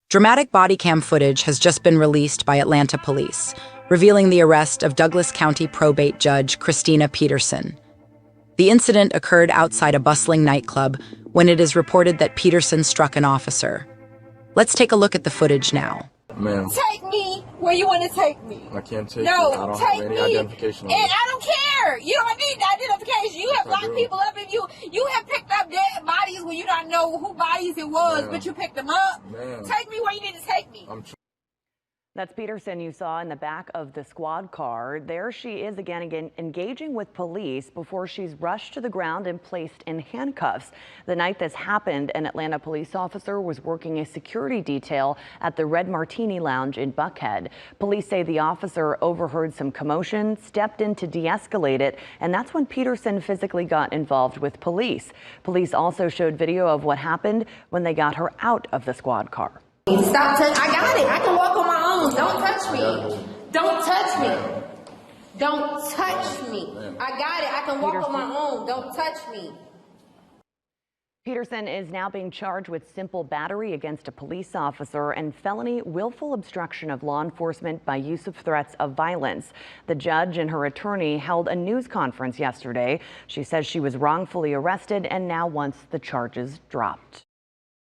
Dramatic body cam footage has just been released by Atlanta police, revealing the arrest of Douglas County probate judge Christina Peterson. The incident occurred outside a bustling nightclub when it is reported that Peterson struck an officer. Let's take a look at the footage now. Ma'am. Take me where you want to take me. I can't take no, you. I don't take have any me. identification on And it. I don't care. You don't need identification. You have locked people up and you have picked up dead bodies when you don't know who bodies it was, but you picked them up. Take me where you need to take me. That's Peterson you saw in the back of the squad car. There she is again engaging with police before she's rushed to the ground and placed in handcuffs. The night this happened, an Atlanta police officer was working a security detail at the Red Martini Lounge in Buckhead. Police say the officer overheard some commotion, stepped in to de-escalate it, and that's when Peterson physically got involved with police. Police also showed video of what happened when they got her out of the squad car. Stop touching. I got it. I can walk on my own. Don't touch me. Don't touch me. Don't touch me. I got it. I can walk on my own. Don't touch me. Peterson is now being charged with simple battery against a police officer and felony willful obstruction of law enforcement by use of threats of violence. The judge and her attorney held a news conference yesterday. She says she was wrongfully arrested and now wants the charges dropped.